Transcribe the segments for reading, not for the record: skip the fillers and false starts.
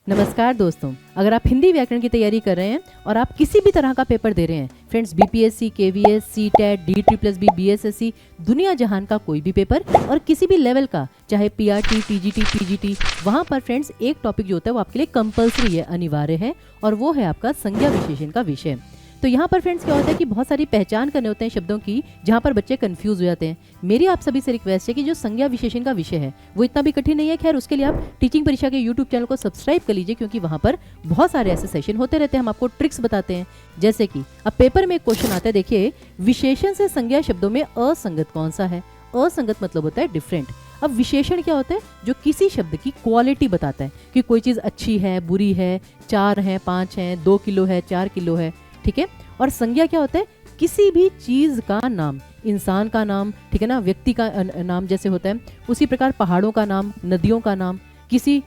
नमस्कार दोस्तों, अगर आप हिंदी व्याकरण की तैयारी कर रहे हैं और आप किसी भी तरह का पेपर दे रहे हैं, friends BPSC, KVS, CTET, DEET+B, BSSC, दुनिया जहान का कोई भी पेपर और किसी भी लेवल का, चाहे पीआरटी, टीजीटी, पीजीटी, वहाँ पर फ्रेंड्स एक टॉपिक जो होता है वो आपके लिए कंपलसरी है, अनिवार्य है, और वो है आपका संज्ञा विशेषण का विषय। तो यहाँ पर फ्रेंड्स क्या होता है कि बहुत सारी पहचान करने होते हैं शब्दों की, जहाँ पर बच्चे कंफ्यूज हो जाते हैं। मेरी आप सभी से रिक्वेस्ट है कि जो संज्ञा विशेषण का विषय है वो इतना भी कठिन नहीं है। खैर, उसके लिए आप टीचिंग परीक्षा के यूट्यूब चैनल को सब्सक्राइब कर लीजिए, क्योंकि वहाँ पर बहुत सारे ऐसे सेशन होते रहते हैं, हम आपको ट्रिक्स बताते हैं। जैसे कि अब पेपर में एक क्वेश्चन आता है, देखिए, विशेषण से संज्ञा शब्दों में असंगत कौन सा है। असंगत मतलब होता है डिफरेंट। अब विशेषण क्या होता है? जो किसी शब्द की क्वालिटी बताता है कि कोई चीज़ अच्छी है, बुरी है, 4 है, 5 है, 2 किलो है, 4 किलो है, ठीक है। और संज्ञा क्या होता है? किसी भी चीज का नाम, इंसान का नाम, ठीक है ना, व्यक्ति का नाम जैसे होता है, उसी प्रकार पहाड़ों का नाम, नदियों का नाम, किसी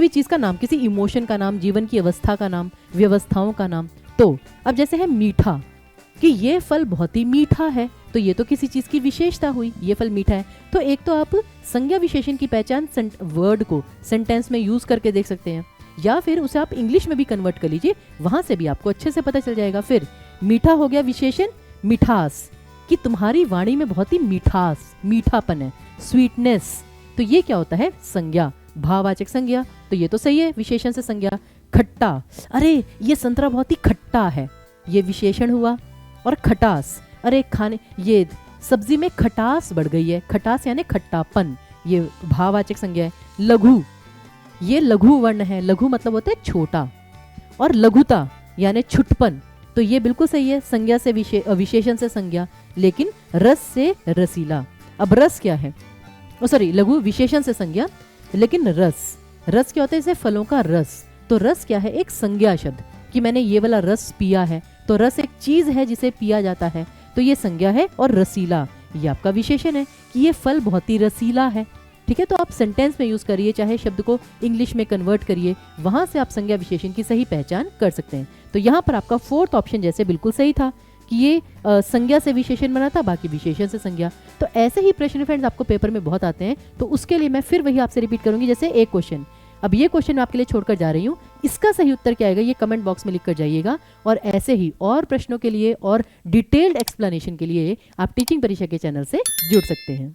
भी चीज का नाम, किसी इमोशन का नाम, जीवन की अवस्था का नाम, व्यवस्थाओं का नाम। तो अब जैसे है मीठा, कि ये फल बहुत ही मीठा है, तो ये तो किसी चीज की विशेषता हुई, ये फल मीठा है। तो एक तो आप संज्ञा विशेषण की पहचान वर्ड को सेंटेंस में यूज करके देख सकते हैं, या फिर उसे आप इंग्लिश में भी कन्वर्ट कर लीजिए, वहां से भी आपको अच्छे से पता चल जाएगा। फिर मीठा हो गया विशेषण, मिठास, कि तुम्हारी वाणी में बहुत ही मिठास, मीठापन है, स्वीटनेस। तो ये क्या होता है? संज्ञा, भाववाचक संज्ञा। तो ये तो सही है, विशेषण से संज्ञा। खट्टा, अरे ये संतरा बहुत ही खट्टा है, ये विशेषण हुआ। और खटास, अरे खाने, ये सब्जी में खटास बढ़ गई है, खटास यानी खट्टापन, ये भाववाचक संज्ञा है। लघु, ये लघु वर्ण है, लघु मतलब होता है छोटा। और लघुता यानी छुटपन, तो ये बिल्कुल सही है, संज्ञा से विशेषण से संज्ञा। लेकिन रस से रसीला, अब रस क्या है? सॉरी, लघु विशेषण से संज्ञा, लेकिन रस, रस क्या होता है? जैसे फलों का रस, तो रस क्या है? एक संज्ञा शब्द, कि मैंने ये वाला रस पिया है, तो रस एक चीज है जिसे पिया जाता है, तो ये संज्ञा है। और रसीला, ये आपका विशेषण है, कि ये फल बहुत ही रसीला है, ठीक है। तो आप सेंटेंस में यूज करिए, चाहे शब्द को इंग्लिश में कन्वर्ट करिए, वहां से आप संज्ञा विशेषण की सही पहचान कर सकते हैं। तो यहाँ पर आपका फोर्थ ऑप्शन जैसे बिल्कुल सही था, कि ये संज्ञा से विशेषण बना था, बाकी विशेषण से संज्ञा। तो ऐसे ही प्रश्न फ्रेंड्स आपको पेपर में बहुत आते हैं, तो उसके लिए मैं फिर वही आपसे रिपीट करूंगी। जैसे एक क्वेश्चन, अब ये क्वेश्चन मैं आपके लिए छोड़कर जा रही हूँ, इसका सही उत्तर क्या आएगा ये कमेंट बॉक्स में लिख कर जाइएगा। और ऐसे ही और प्रश्नों के लिए और डिटेल्ड एक्सप्लेनेशन के लिए आप टीचिंग परीक्षा के चैनल से जुड़ सकते हैं।